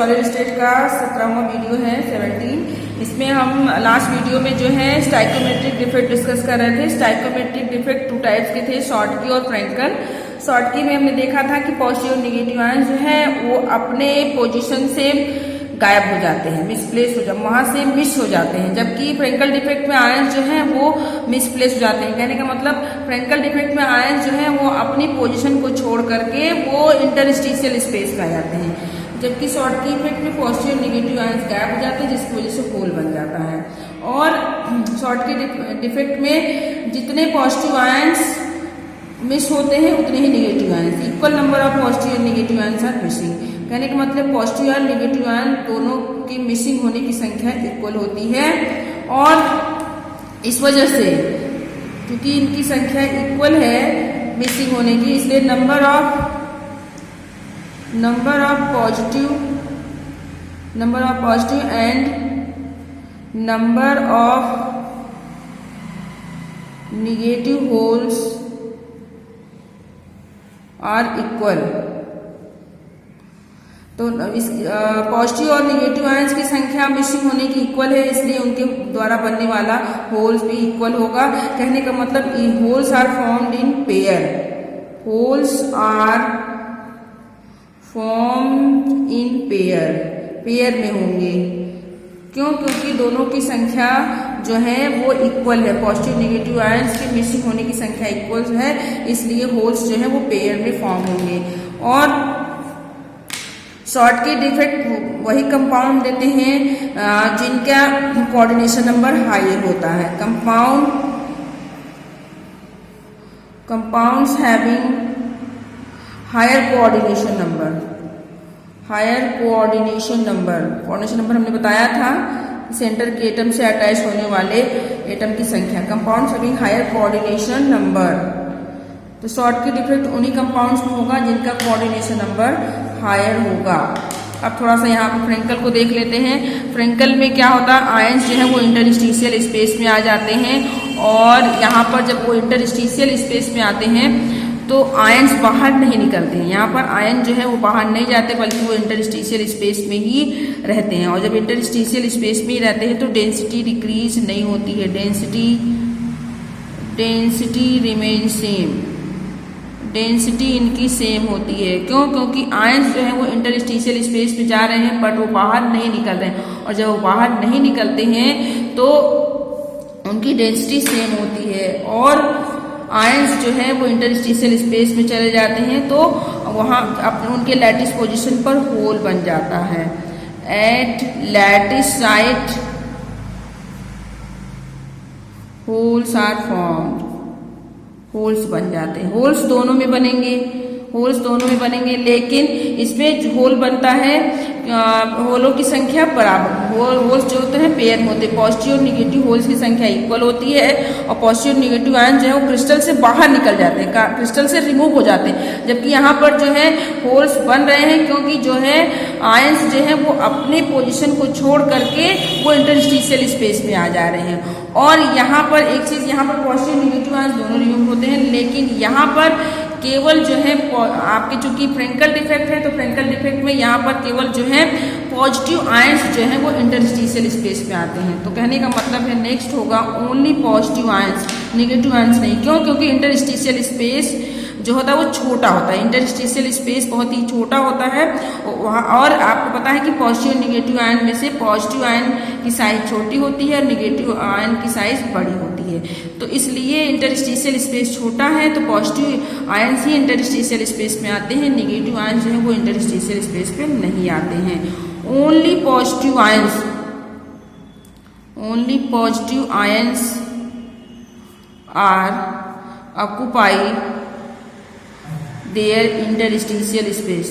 Solid state का 17वां video है 17। इसमें हम लास्ट वीडियो में जो है स्टाइकोमेट्रिक डिफेक्ट डिस्कस कर रहे थे। स्टाइकोमेट्रिक डिफेक्ट 2 टाइप्स के थे, शॉर्टकी और फ्रेंकल। शॉर्टकी में हमने देखा था कि पॉजिटिव और निगेटिव आयन जो है वो अपने पोजीशन से गायब हो जाते हैं, मिसप्लेस हो जाते, वहां से मिस हो जाते हैं, जबकि फ्रेंकल डिफेक्ट में आयन जो है वो मिसप्लेस हो जाते हैं। कहने का मतलब फ्रेंकल डिफेक्ट में आयन जो है वो अपनी पोजीशन को छोड़ करके वो इंटरस्टिशियल स्पेस में आ जाते हैं, जबकि शॉर्टकी इफेक्ट में पॉजिटिव और निगेटिव आयंस गायब हो जाते हैं, जिसकी वजह से होल बन जाता है। और शॉर्टकी डिफेक्ट में जितने पॉजिटिव आयंस मिस होते हैं उतने ही negative ions, equal number of positive और निगेटिव आयंस आर मिसिंग। कहने का मतलब पॉजिटिव और निगेटिव आयन दोनों की मिसिंग होने की संख्या इक्वल होती है, और इस वजह से क्योंकि इनकी संख्या इक्वल है मिसिंग होने की, इसलिए number of positive and number of negative holes are equal. तो इस पॉजिटिव और निगेटिव आयंस की संख्या मिसिंग होने की इक्वल है, इसलिए उनके द्वारा बनने वाला होल्स भी इक्वल होगा। कहने का मतलब holes are formed in pair, holes are formed in pair, pair में होंगे। क्यों? क्योंकि दोनों की संख्या जो है वो इक्वल है, पॉजिटिव निगेटिव आयंस की मिसिंग होने की संख्या इक्वल है, इसलिए होल्स जो है वो पेयर में फॉर्म होंगे। और शॉर्टकी डिफेक्ट वही कंपाउंड देते हैं जिनका कोऑर्डिनेशन नंबर हायर होता है। Compounds having higher coordination number हमने बताया था, सेंटर के एटम से अटैच होने वाले एटम की संख्या, compounds having higher coordination number. तो शॉर्टकी डिफेक्ट उन्हीं कंपाउंड्स में होगा जिनका कोऑर्डिनेशन नंबर हायर होगा। अब थोड़ा सा यहाँ पर फ्रेंकल को देख लेते हैं। फ्रेंकल में क्या होता है, आयंस जो है वो इंटरस्टिशियल स्पेस में आ जाते हैं, और यहाँ पर जब वो इंटरस्टिशियल स्पेस में आते हैं तो आयंस बाहर नहीं निकलते हैं। यहाँ पर आयन जो है वो बाहर नहीं जाते, बल्कि वो इंटरस्टिशियल स्पेस में ही रहते हैं, और जब इंटरस्टिशियल स्पेस में ही रहते हैं तो डेंसिटी डिक्रीज नहीं होती है, डेंसिटी रिमेन सेम, डेंसिटी इनकी सेम होती है। क्यों? क्योंकि आयंस जो है वो इंटरस्टिशियल स्पेस में जा रहे हैं बट वो बाहर नहीं निकल रहे हैं, और जब वो बाहर नहीं निकलते हैं तो उनकी डेंसिटी सेम होती है, और आयंस जो है वो इंटरस्टिशियल स्पेस में चले जाते हैं तो वहाँ उनके लैटिस पोजीशन पर होल बन जाता है। At lattice site holes are formed, holes बन जाते हैं। होल्स दोनों में बनेंगे, लेकिन इसमें होल बनता है होलों की संख्या बराबर, होल्स जो होते हैं पेयर में होते हैं, पॉजिटिव और निगेटिव होल्स की संख्या इक्वल होती है, और पॉजिटिव निगेटिव आयन जो है वो क्रिस्टल से बाहर निकल जाते हैं, क्रिस्टल से रिमूव हो जाते हैं, जबकि यहाँ पर जो है होल्स बन रहे हैं क्योंकि जो है आयंस जो है वो अपने पोजीशन को छोड़ करके वो इंटरस्टिशियल स्पेस में आ जा रहे हैं। और यहाँ पर एक चीज़, यहाँ पर पॉजिटिव निगेटिव आयंस दोनों रिमूव होते हैं, लेकिन यहाँ पर केवल जो है आपके चूंकि फ्रेंकल डिफेक्ट है तो फ्रेंकल डिफेक्ट में यहाँ पर केवल जो है पॉजिटिव आयंस जो है वो इंटरस्टिशियल स्पेस में आते हैं। तो कहने का मतलब है नेक्स्ट होगा only positive ions, negative ions नहीं। क्यों? क्योंकि इंटरस्टिशियल स्पेस जो होता है वो छोटा होता है, इंटरस्टिशियल स्पेस बहुत ही छोटा होता है वहाँ, और आपको पता है कि पॉजिटिव और निगेटिव आयन में से पॉजिटिव आयन की साइज छोटी होती है और निगेटिव आयन की साइज बड़ी होती है। तो इसलिए इंटरस्टिशियल स्पेस छोटा है तो पॉजिटिव आयंस ही इंटरस्टिशियल स्पेस में आते हैं, निगेटिव आयन जो है वो इंटरस्टिशियल स्पेस पे नहीं आते हैं। Only positive ions are occupy their interstitial space,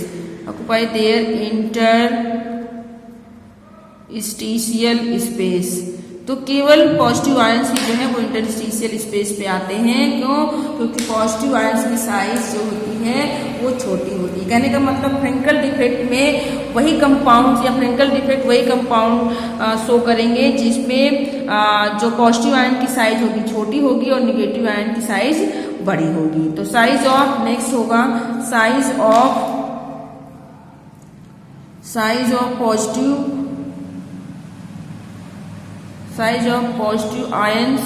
तो केवल पॉजिटिव आयंस ही जो है वो इंटरस्टिशियल स्पेस पे आते हैं। क्यों? क्योंकि पॉजिटिव आयंस की साइज जो होती है वो छोटी होती है। कहने का मतलब फ्रेंकल डिफेक्ट में वही कंपाउंड या फ्रेंकल डिफेक्ट वही कंपाउंड शो करेंगे जिसमें जो पॉजिटिव आयन की साइज होगी छोटी होगी और निगेटिव आयन की साइज बड़ी होगी। तो साइज ऑफ नेक्स्ट होगा size size of positive ions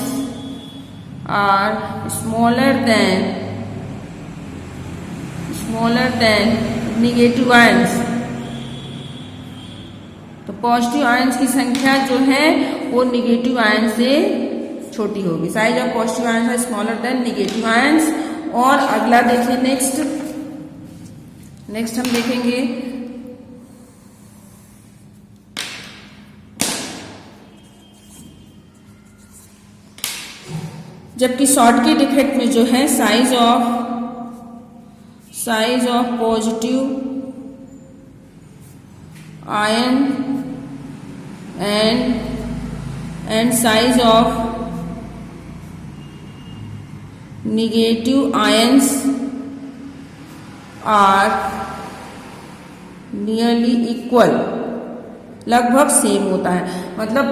are smaller than negative ions। तो पॉजिटिव आयंस की संख्या जो है वो निगेटिव आयंस से छोटी होगी। साइज ऑफ पॉजिटिव आयंस है स्मॉलर देन निगेटिव आयंस। और अगला देखिए नेक्स्ट हम देखेंगे जबकि शॉर्टकी डिफेक्ट में जो है size of positive ion and size of negative ions are nearly equal, लगभग सेम होता है। मतलब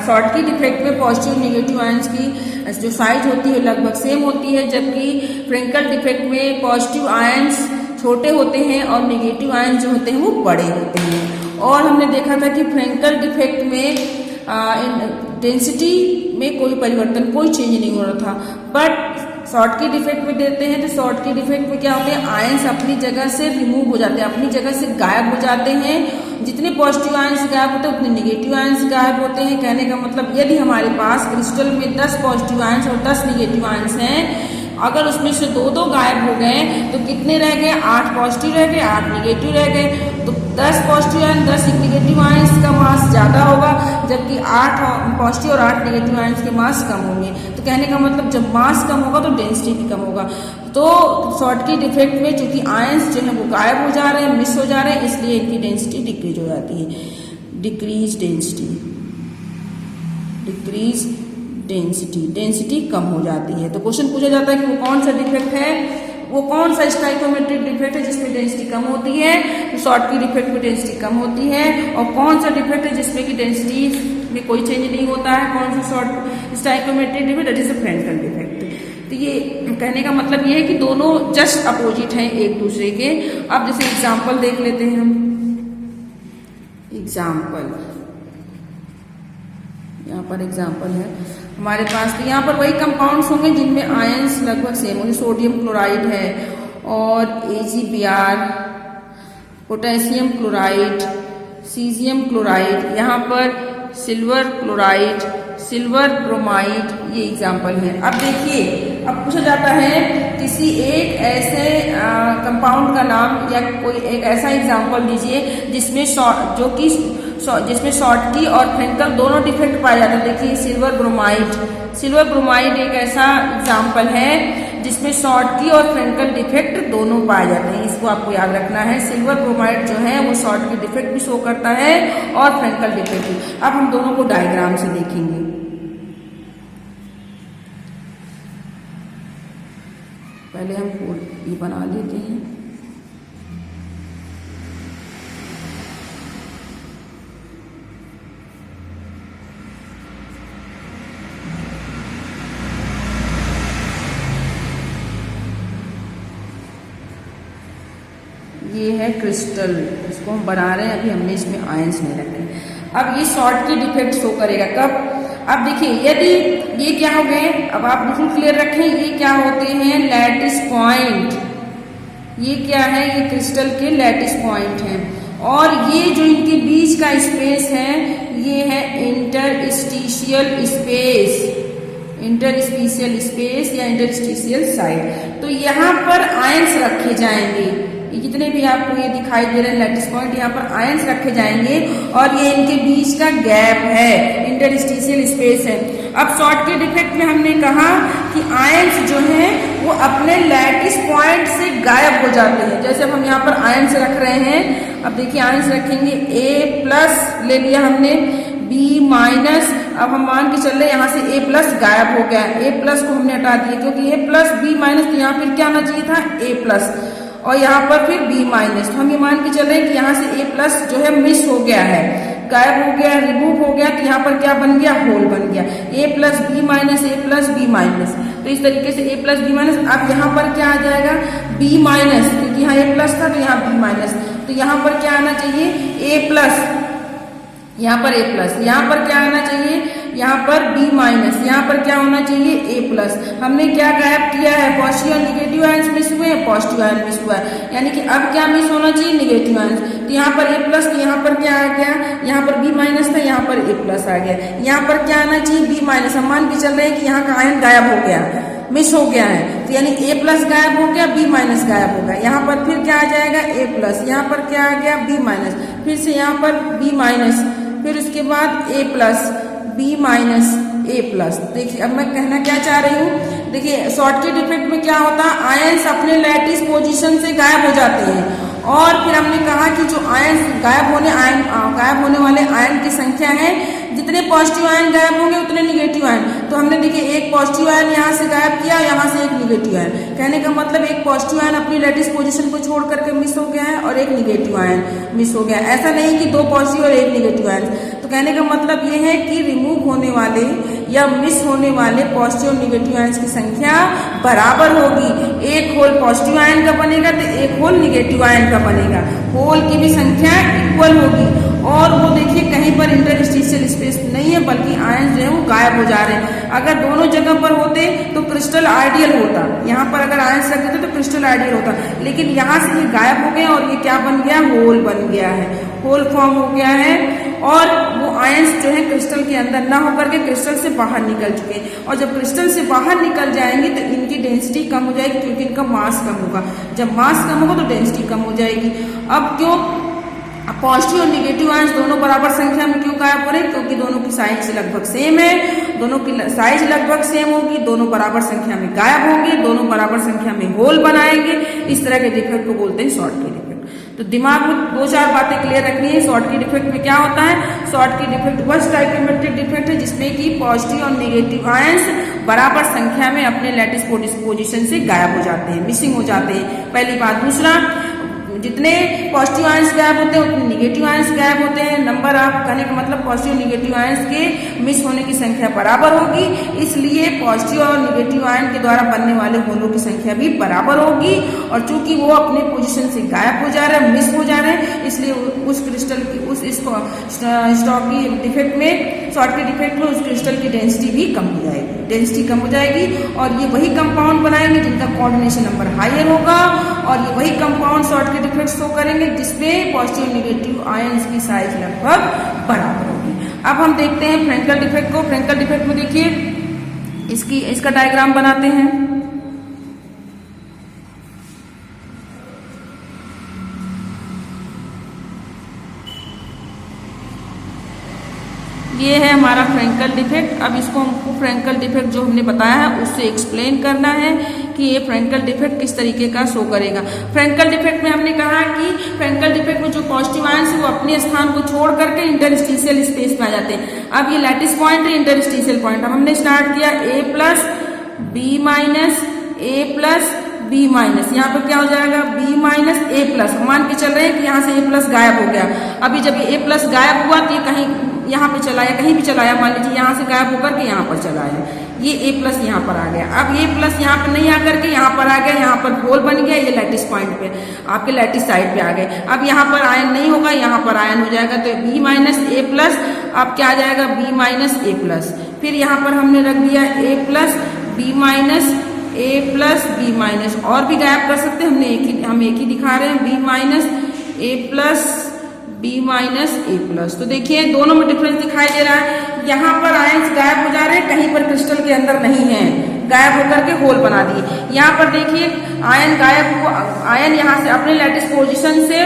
शॉर्टकी डिफेक्ट में पॉजिटिव नेगेटिव आयंस की जो साइज होती है लगभग सेम होती है, जबकि फ्रेंकल डिफेक्ट में पॉजिटिव आयंस छोटे होते हैं और नेगेटिव आयंस जो होते हैं वो बड़े होते हैं। और हमने देखा था कि फ्रेंकल डिफेक्ट में डेंसिटी में कोई परिवर्तन, कोई चेंज नहीं हो रहा था, बट शॉर्टकी डिफेक्ट में देते हैं तो शॉर्टकी डिफेक्ट में क्या होते हैं, आयंस अपनी जगह से रिमूव हो जाते हैं, अपनी जगह से गायब हो जाते हैं। जितने पॉजिटिव आयंस गायब होते हैं उतने नेगेटिव आयंस गायब होते हैं। कहने का मतलब यदि हमारे पास क्रिस्टल में 10 पॉजिटिव आयंस और 10 नेगेटिव आयंस हैं, अगर उसमें से दो गायब हो गए तो कितने रह गए, 8 पॉजिटिव रह गए, 8 नेगेटिव रह गए। तो 10 पॉजिटिव आयन 10 नेगेटिव आयंस का मास ज्यादा होगा, जबकि 8 पॉजिटिव और 8 नेगेटिव आयंस के मास कम होंगे। तो कहने का मतलब जब मास कम होगा तो डेंसिटी भी कम होगा। तो शॉर्टकी डिफेक्ट में चूंकि आयंस जो है वो गायब हो जा रहे हैं, मिस हो जा रहे हैं, इसलिए इनकी डेंसिटी डिक्रीज हो जाती है। डिक्रीज डेंसिटी कम हो जाती है। तो क्वेश्चन पूछा जाता है कि वो कौन सा डिफेक्ट है, वो कौन सा स्टाइकोमेट्रिक डिफेक्ट है जिसमें डेंसिटी कम होती है। तो शॉर्टकी डिफेक्ट में डेंसिटी कम होती है। और कौन सा डिफेक्ट है जिसमें कि डेंसिटी में कोई चेंज नहीं होता है, कौन सा short stoichiometric defect, that is a Frenkel defect. तो ये कहने का मतलब ये है कि दोनों जस्ट अपोजिट हैं एक दूसरे के। अब जैसे एग्जाम्पल देख लेते हैं हम। यहाँ पर एग्जाम्पल है हमारे पास, तो यहाँ पर वही कंपाउंड्स होंगे जिनमें आयंस लगभग सेम होंगे। सोडियम क्लोराइड है और AgBr, potassium chloride, caesium chloride, यहाँ पर सिल्वर क्लोराइड, सिल्वर ब्रोमाइड, ये एग्जाम्पल है। अब देखिए, अब पूछा जाता है किसी एक ऐसे कंपाउंड का नाम या कोई एक ऐसा एग्जाम्पल दीजिए जिसमें जिसमें शॉर्टकी और फ्रेंकल दोनों डिफेक्ट पाए जाते हैं। देखिए सिल्वर ब्रोमाइड एक ऐसा एग्जाम्पल है जिसमें शॉर्टकी और फ्रेंकल डिफेक्ट दोनों पाए जाते हैं। इसको आपको याद रखना है। सिल्वर ब्रोमाइड जो है वो शॉर्टकी डिफेक्ट भी शो करता है और फ्रेंकल डिफेक्ट भी। अब हम दोनों को डायग्राम से देखेंगे। पहले हम कोड ये बना लेते हैं। ये है क्रिस्टल, इसको हम बना रहे हैं, अभी हमने इसमें आयंस नहीं रखे। अब ये शॉर्टकी डिफेक्ट शो करेगा कब, अब देखिए यदि ये क्या हो गए, अब आप बिल्कुल क्लियर रखें, ये क्या होते हैं, लैटिस पॉइंट। ये क्या है, ये क्रिस्टल के लैटिस पॉइंट हैं। और ये जो इनके बीच का स्पेस है ये है इंटरस्टिशियल स्पेस या इंटरस्टिशियल साइड। तो यहाँ पर आयंस रखे जाएंगे। ये जितने भी आपको ये दिखाई दे रहे हैं लैटिस पॉइंट, यहाँ पर आयंस रखे जाएंगे और ये इनके बीच का गैप है, इंटरस्टिशियल स्पेस है। अब शॉर्टकी डिफेक्ट में हमने कहा कि आयंस जो है वो अपने लैटिस पॉइंट से गायब हो जाते हैं। जैसे अब हम यहाँ पर आयंस रख रहे हैं, अब देखिए आयंस रखेंगे, A+ ले लिया हमने, B-, अब हम मान के चल रहे हैं यहाँ से A+ गायब हो गया, A+ को हमने हटा दिया क्योंकि A+, B- तो यहाँ फिर क्या आना चाहिए था, A+, और यहाँ पर फिर B-। तो हम ये मान के चल रहे हैं कि यहाँ से A+ जो है मिस हो गया है, गायब हो गया, रिमूव हो गया, तो यहाँ पर क्या बन गया, होल बन गया, a plus B minus, A plus B minus. तो इस तरीके से a प्लस बी माइनस। अब यहाँ पर क्या आ जाएगा, b माइनस, क्योंकि यहाँ a प्लस था तो यहाँ b माइनस, तो यहाँ पर क्या आना चाहिए, a प्लस, यहाँ पर a प्लस, यहाँ पर क्या आना चाहिए, यहाँ पर b माइनस, यहाँ पर क्या होना चाहिए, a प्लस। हमने क्या गायब किया है, पॉजिटिव और निगेटिव आयंस मिस हुए हैं, पॉजिटिव आयन मिस हुआ है, यानी कि अब क्या मिस होना चाहिए, निगेटिव आयंस। तो यहाँ पर a प्लस, तो यहाँ पर क्या आ गया, यहाँ पर b माइनस था, यहाँ पर a प्लस आ गया, यहाँ पर क्या आना चाहिए, b माइनस। हम मान के चल रहे हैं कि यहाँ का आयन गायब हो गया, मिस हो गया है, तो यानी a प्लस गायब हो गया, b माइनस गायब हो गया। यहाँ पर फिर क्या आ जाएगा, a प्लस, यहाँ पर क्या आ गया, b माइनस, फिर से यहाँ पर b माइनस, फिर उसके बाद a plus, b minus, a plus. देखिए अब मैं कहना क्या चाह रही हूँ, देखिए शॉर्टकट इफेक्ट में क्या होता है, आयंस अपने लैटिस पोजीशन से गायब हो जाते हैं, और फिर हमने कहा कि जो आयंस गायब होने वाले आयन की संख्या है, जितने पॉजिटिव आयन गायब होंगे उतने निगेटिव आयन। तो हमने देखिए एक पॉजिटिव आयन यहाँ से गायब किया, यहाँ से एक निगेटिव आयन, कहने का मतलब एक पॉजिटिव आयन अपनी लैटिस पोजीशन को छोड़ करके मिस हो गया है और एक निगेटिव आयन मिस हो गया। ऐसा नहीं कि दो पॉजिटिव और एक निगेटिव आयन। तो कहने का मतलब ये है कि रिमूव होने वाले या मिस होने वाले पॉजिटिव और निगेटिव आयंस की संख्या बराबर होगी। एक होल पॉजिटिव आयन का बनेगा तो एक होल निगेटिव आयन का बनेगा, होल की भी संख्या इक्वल होगी। और वो देखिए कहीं पर इंटरस्टिशियल स्पेस नहीं है, बल्कि आयन जो है वो गायब हो जा रहे हैं। अगर दोनों जगह पर होते तो क्रिस्टल आइडियल होता, यहाँ पर अगर आयंस रख देते तो क्रिस्टल आइडियल होता, लेकिन यहाँ से ये गायब हो गए और ये क्या बन गया, होल बन गया है, होल फॉर्म हो गया है। और वो आयंस जो है क्रिस्टल के अंदर ना होकर के क्रिस्टल से बाहर निकल चुके हैं, और जब क्रिस्टल से बाहर निकल जाएंगे तो इनकी डेंसिटी कम हो जाएगी, क्योंकि इनका मास कम होगा। जब मास कम होगा तो डेंसिटी कम हो जाएगी। अब क्यों पॉजिटिव और निगेटिव आयंस दोनों बराबर संख्या में क्यों गायब हो रहे हैं, क्योंकि दोनों की साइज लगभग सेम है, दोनों की साइज लगभग सेम होगी, दोनों बराबर संख्या में गायब होंगे, दोनों बराबर संख्या में होल बनाएंगे। इस तरह के डिफेक्ट को बोलते हैं शॉर्टकट डिफेक्ट। तो दिमाग में दो चार बातें क्लियर रखनी है। शॉर्टकट डिफेक्ट में क्या होता है, शॉर्टकट डिफेक्ट वह स्टाइकियोमेट्रिक डिफेक्ट है जिसमें कि पॉजिटिव और निगेटिव आयंस बराबर संख्या में अपने लैटिस पोजीशन से गायब हो जाते हैं, मिसिंग हो जाते हैं, पहली बात। दूसरा, जितने पॉजिटिव आयंस गायब होते हैं उतने निगेटिव आयंस गायब होते हैं। नंबर ऑफ कहने का मतलब पॉजिटिव निगेटिव आयंस के मिस होने की संख्या बराबर होगी, इसलिए पॉजिटिव और निगेटिव आयन के द्वारा बनने वाले होलों की संख्या भी बराबर होगी। और चूंकि वो अपने पोजीशन से गायब हो जा रहे हैं, मिस हो जा रहे हैं, इसलिए उस क्रिस्टल की स्टॉकी डिफेक्ट में, शॉर्टकट डिफेक्ट में उस क्रिस्टल की डेंसिटी भी कम हो जाएगी, डेंसिटी कम हो जाएगी। और ये वही कंपाउंड बनाएंगे जिनका कोऑर्डिनेशन नंबर हायर होगा, और ये वही कंपाउंड शॉर्टकट डिफेक्ट शो करेंगे जिसमें पॉजिटिव निगेटिव आयंस की साइज लगभग बराबर होगी। अब हम देखते हैं फ्रेंकल डिफेक्ट को। फ्रेंकल डिफेक्ट में देखिए इसका डायग्राम बनाते हैं। ये है हमारा फ्रेंकल डिफेक्ट। अब इसको हमको फ्रेंकल डिफेक्ट जो हमने बताया है उससे एक्सप्लेन करना है कि ये फ्रेंकल डिफेक्ट किस तरीके का शो करेगा। फ्रेंकल डिफेक्ट में हमने कहा कि फ्रेंकल डिफेक्ट में जो पॉजिटिव आयंस है वो अपने स्थान को छोड़ करके इंटरस्टिशियल स्पेस में आ जाते हैं। अब ये लैटिस पॉइंट है, इंटरस्टिशियल पॉइंट। अब हमने स्टार्ट किया a plus b minus a plus b minus, यहाँ पर क्या हो जाएगा b माइनस a प्लस। मान के चल रहे हैं कि यहाँ से a प्लस गायब हो गया। अभी जब ये a प्लस गायब हुआ तो ये कहीं यहाँ पे चला या कहीं भी चलाया, मान लीजिए यहाँ से गायब होकर के यहाँ पर चला है, ये a प्लस यहाँ पर आ गया। अब ये प्लस यहाँ पर नहीं आकर के यहाँ पर आ गया, यहाँ पर होल बन गया, ये लैटिस पॉइंट पे आपके लैटिस साइड पे आ गए। अब यहाँ पर आयन नहीं होगा, यहाँ पर आयन हो जाएगा, तो b माइनस a प्लस अब क्या आ जाएगा b माइनस a प्लस। फिर यहाँ पर हमने रख दिया a plus b minus a plus b minus, और भी गायब कर सकते हैं, हम एक ही दिखा रहे हैं, b minus a plus b minus a plus. तो देखिए दोनों में डिफरेंस दिखाई दे रहा है। यहाँ पर आयंस गायब हो जा रहे हैं, कहीं पर क्रिस्टल के अंदर नहीं है, गायब होकर के होल बना दिए। यहाँ पर देखिए आयन गायब हुआ, आयन यहाँ से अपने लैटिस पोजीशन से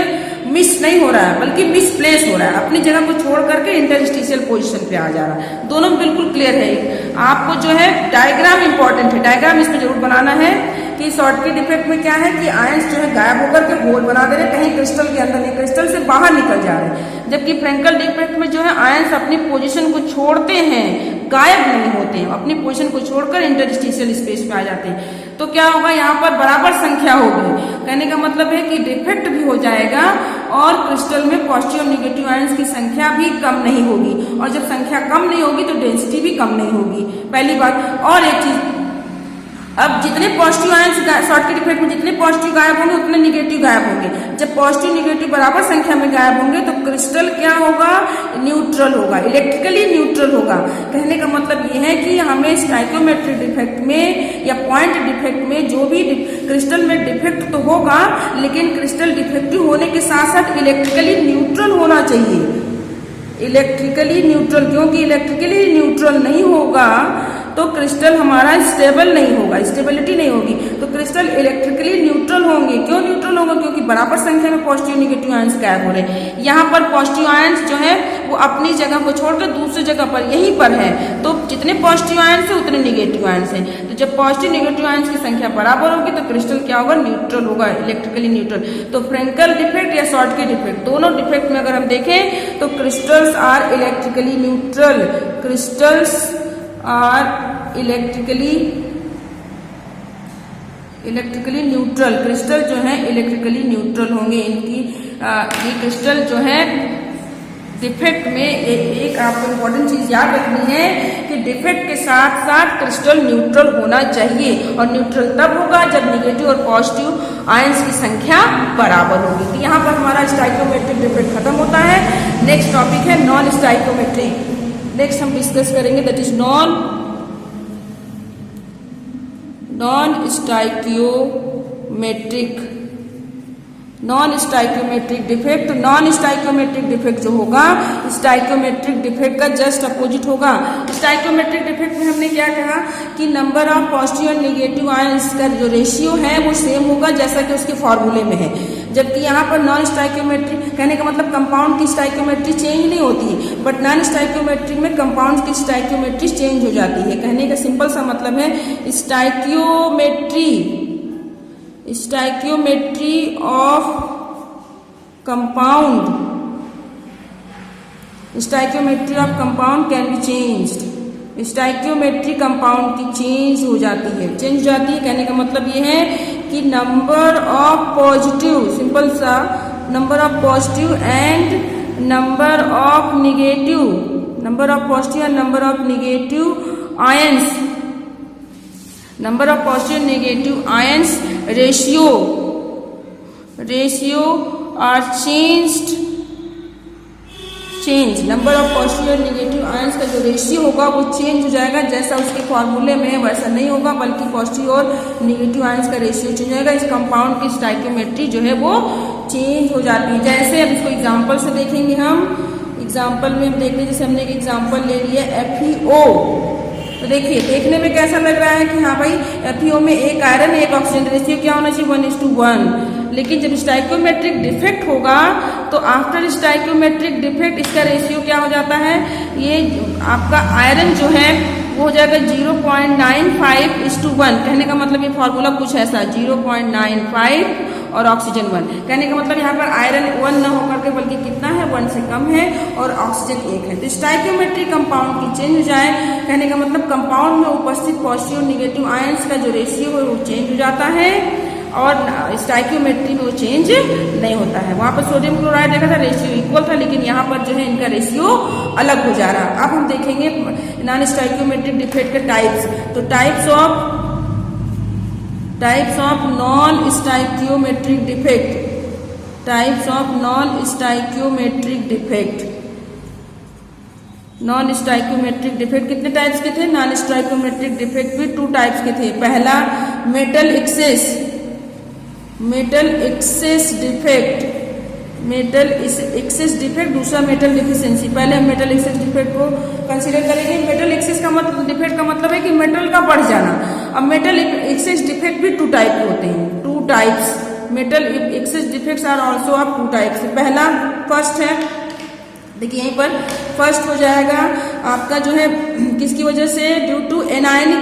मिस नहीं हो रहा है बल्कि मिसप्लेस हो रहा है, अपनी जगह को छोड़ करके इंटरस्टिशियल पोजीशन पे आ जा रहा है। दोनों में बिल्कुल क्लियर है। आपको जो है डायग्राम इंपॉर्टेंट है, डायग्राम इसमें जरूर बनाना है कि शॉर्टकट डिफेक्ट में क्या है कि आयंस जो है गायब होकर के होल बना दे रहे, कहीं क्रिस्टल के अंदर नहीं, क्रिस्टल से बाहर निकल जा रहे हैं। जबकि फ्रेंकल डिफेक्ट में जो है आयंस अपनी पोजीशन को छोड़ते हैं, गायब नहीं होते हैं, अपनी पोजीशन को छोड़कर इंटरस्टिशियल स्पेस में आ जाते हैं। तो क्या होगा, यहाँ पर बराबर संख्या होगी। कहने का मतलब है कि डिफेक्ट भी हो जाएगा और क्रिस्टल में पॉजिटिव और निगेटिव आयंस की संख्या भी कम नहीं होगी, और जब संख्या कम नहीं होगी तो डेंसिटी भी कम नहीं होगी, पहली बात। और एक चीज, अब जितने पॉजिटिव आयंस शॉर्टकट इफेक्ट में जितने पॉजिटिव गायब होंगे उतने निगेटिव गायब होंगे। जब पॉजिटिव निगेटिव बराबर संख्या में गायब होंगे तो क्रिस्टल क्या होगा, न्यूट्रल होगा, इलेक्ट्रिकली न्यूट्रल होगा। कहने का मतलब ये है कि हमें स्टाइकियोमेट्रिक डिफेक्ट में या पॉइंट डिफेक्ट में जो भी क्रिस्टल में डिफेक्ट तो होगा, लेकिन क्रिस्टल डिफेक्टिव होने के साथ साथ इलेक्ट्रिकली न्यूट्रल होना चाहिए। इलेक्ट्रिकली न्यूट्रल, क्योंकि इलेक्ट्रिकली न्यूट्रल नहीं होगा तो क्रिस्टल हमारा स्टेबल नहीं होगा, स्टेबिलिटी नहीं होगी। तो क्रिस्टल इलेक्ट्रिकली न्यूट्रल होंगे। क्यों न्यूट्रल होगा, क्योंकि बराबर संख्या में पॉजिटिव निगेटिव आयंस गायब हो रहे हैं। यहाँ पर पॉजिटिव आयंस जो है वो अपनी जगह को छोड़कर दूसरी जगह पर यहीं पर है, तो जितने पॉजिटिव आयंस है उतने निगेटिव आयंस है। तो जब पॉजिटिव निगेटिव आयंस की संख्या बराबर होगी तो क्रिस्टल क्या होगा, न्यूट्रल होगा, इलेक्ट्रिकली न्यूट्रल। तो फ्रेंकल डिफेक्ट या शॉर्टकट डिफेक्ट, दोनों डिफेक्ट में अगर हम देखें तो crystals are electrically neutral, crystals are electrically neutral, crystal जो है इलेक्ट्रिकली न्यूट्रल होंगे। इनकी ये क्रिस्टल जो है डिफेक्ट में एक आपको इम्पोर्टेंट चीज याद रखनी है कि डिफेक्ट के साथ साथ क्रिस्टल न्यूट्रल होना चाहिए, और न्यूट्रल तब होगा जब निगेटिव और पॉजिटिव आयंस की संख्या बराबर होगी। तो यहाँ पर हमारा स्टाइकियोमेट्रिक डिफेक्ट खत्म होता है। नेक्स्ट टॉपिक है नॉन स्टाइकियोमेट्रिक। नेक्स्ट हम डिस्कस करेंगे that is non stoichiometric defect. Non stoichiometric defect जो होगा स्टाइकियोमेट्रिक डिफेक्ट का जस्ट अपोजिट होगा। स्टाइकियोमेट्रिक डिफेक्ट में हमने क्या कहा कि नंबर ऑफ पॉजिटिव और निगेटिव आयंस का जो रेशियो है वो सेम होगा जैसा कि उसके फॉर्मूले में है, जबकि यहाँ पर नॉन स्टाइकियोमेट्रिक कहने का मतलब कंपाउंड की स्टाइकियोमेट्री चेंज नहीं होती, बट नॉन स्टाइकियोमेट्रिक में कंपाउंड की स्टाइकियोमेट्री चेंज हो जाती है। कहने का सिंपल सा मतलब है stoichiometry of compound can be changed. Stoichiometry compound की चेंज हो जाती है, कहने का मतलब ये है कि नंबर ऑफ पॉजिटिव, सिंपल सा number of positive and number of negative ions, number of positive negative ions ratio are change. Number of positive और निगेटिव आयंस का जो रेशियो होगा वो चेंज हो जाएगा, जैसा उसके फॉर्मूले में है वैसा नहीं होगा, बल्कि पॉजिटिव और निगेटिव आयंस का रेशियो चेंज होगा। इस कंपाउंड की स्टाइकियोमेट्री जो है वो चेंज हो जाती है। जैसे अब इसको एग्जाम्पल से देखेंगे हम। एग्जाम्पल में हम देखते हैं, जैसे हमने एक एग्जाम्पल ले लिया FeO। तो देखिए देखने में कैसा लग रहा है कि हाँ भाई FeO में एक आयरन एक ऑक्सीजन, रेशियो क्या होना चाहिए 1:1। लेकिन जब स्टाइकियोमेट्रिक डिफेक्ट होगा तो आफ्टर स्टाइकियोमेट्रिक डिफेक्ट इसका रेशियो क्या हो जाता है, ये आपका आयरन जो है वो हो जाएगा 0.95:1। कहने का मतलब ये फॉर्मूला कुछ ऐसा 0.95 और ऑक्सीजन 1। कहने का मतलब यहाँ पर आयरन 1 न होकर के बल्कि कितना है 1 से कम है और ऑक्सीजन 1 है। तो स्टाइकियोमेट्रिक कंपाउंड की चेंज हो जाए, कहने का मतलब कंपाउंड में उपस्थित पॉजिटिव निगेटिव आयंस का जो रेशियो है वो चेंज हो जाता है, और स्टाइकियोमेट्री में वो चेंज नहीं होता है। वहाँ पर सोडियम क्लोराइड देखा था रेशियो इक्वल था, लेकिन यहाँ पर जो है इनका रेशियो अलग हो जा रहा। अब हम देखेंगे नॉन स्टाइकियोमेट्रिक डिफेक्ट के टाइप्स। तो types of non stoichiometric defect, non stoichiometric defect कितने टाइप्स के थे? नॉन स्टाइकियोमेट्रिक डिफेक्ट भी 2 टाइप्स के थे। पहला मेटल एक्सेस डिफेक्ट, दूसरा मेटल डिफिशिएंसी। पहले हम मेटल एक्सेस डिफेक्ट को कंसीडर करेंगे। मेटल एक्सेस का मतलब डिफेक्ट का मतलब है कि मेटल का बढ़ जाना। अब मेटल एक्सेस डिफेक्ट भी 2 टाइप के होते हैं, 2 types. Metal excess defects are also of 2 types. पहला फर्स्ट है, देखिए यहीं पर फर्स्ट हो जाएगा आपका जो है किसकी वजह से, ड्यू टू एनायनिक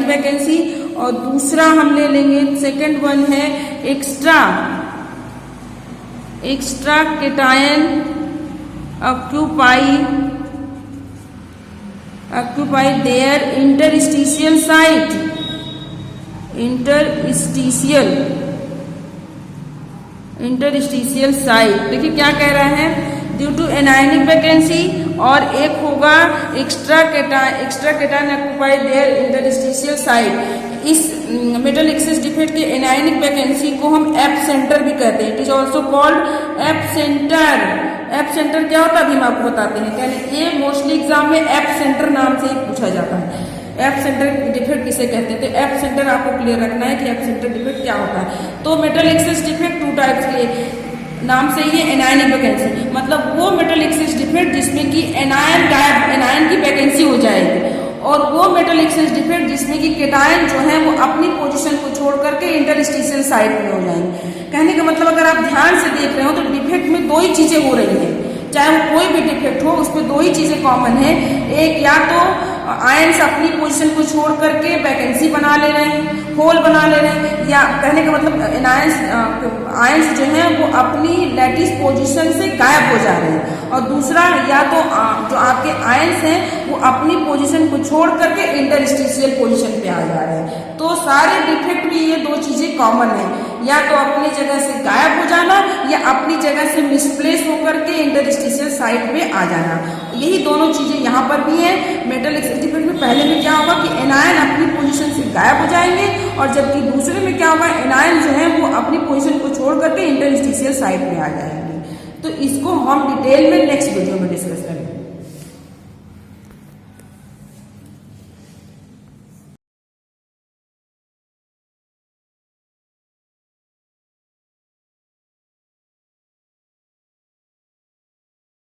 वैकेंसी, और दूसरा हम ले लेंगे सेकंड वन है extra cation occupy their interstitial site interstitial site. देखिए क्या कह रहा है, ड्यू टू एनायनिक वैकेंसी, और एक होगा extra cation occupy their interstitial site. इस मेटल एक्सेस डिफेक्ट के एनायनिक वैकेंसी को हम एप सेंटर भी कहते हैं। It is also called F centre. F centre क्या होता है अभी हम आपको बताते हैं। यानी ये मोस्टली एग्जाम में एप सेंटर नाम से ही पूछा जाता है। एप सेंटर डिफेक्ट किसे कहते हैं, तो एप सेंटर आपको क्लियर रखना है कि एप सेंटर डिफेक्ट क्या होता है। तो metal excess defect two types के, नाम से ही एनायनिक वैकेंसी, मतलब वो मेटल एक्सेस डिफेक्ट जिसमें कि एनायन की वैकेंसी हो जाएगी, और वो मेटल एक्सेस डिफेक्ट जिसमें कि केटायन जो है वो अपनी पोजीशन को छोड़ करके इंटरस्टिशियल साइट में हो जाएंगे। कहने का मतलब अगर आप ध्यान से देख रहे हो तो डिफेक्ट में दो ही चीजें हो रही हैं, चाहे वो कोई भी डिफेक्ट हो उसमें दो ही चीजें कॉमन है। एक, या तो आयंस अपनी पोजीशन को छोड़ करके वैकेंसी बना ले रहे हैं, होल बना ले रहे हैं, या कहने का मतलब आयंस जो है वो अपनी लैटिस पोजीशन से गायब हो जा रहे हैं। और दूसरा, या तो जो आपके आयंस हैं वो अपनी पोजीशन को छोड़ करके इंटरस्टिशियल पोजीशन पे आ जा रहे हैं। तो सारे डिफेक्ट में ये दो चीजें कॉमन है, या तो अपनी जगह से गायब हो जाना या अपनी जगह से मिसप्लेस होकर के इंटरस्टिशियल साइट में आ जाना। यही दोनों चीजें यहाँ पर भी हैं। मेटल एक्सेस डिफेक्ट में पहले में क्या होगा कि एनायन अपनी पोजीशन से गायब हो जाएंगे, और जबकि दूसरे में क्या होगा, एनायन जो है वो अपनी पोजीशन को छोड़ करके इंटरस्टिशियल साइट में आ जाएंगे। तो इसको हम डिटेल में नेक्स्ट वीडियो में डिस्कस करेंगे।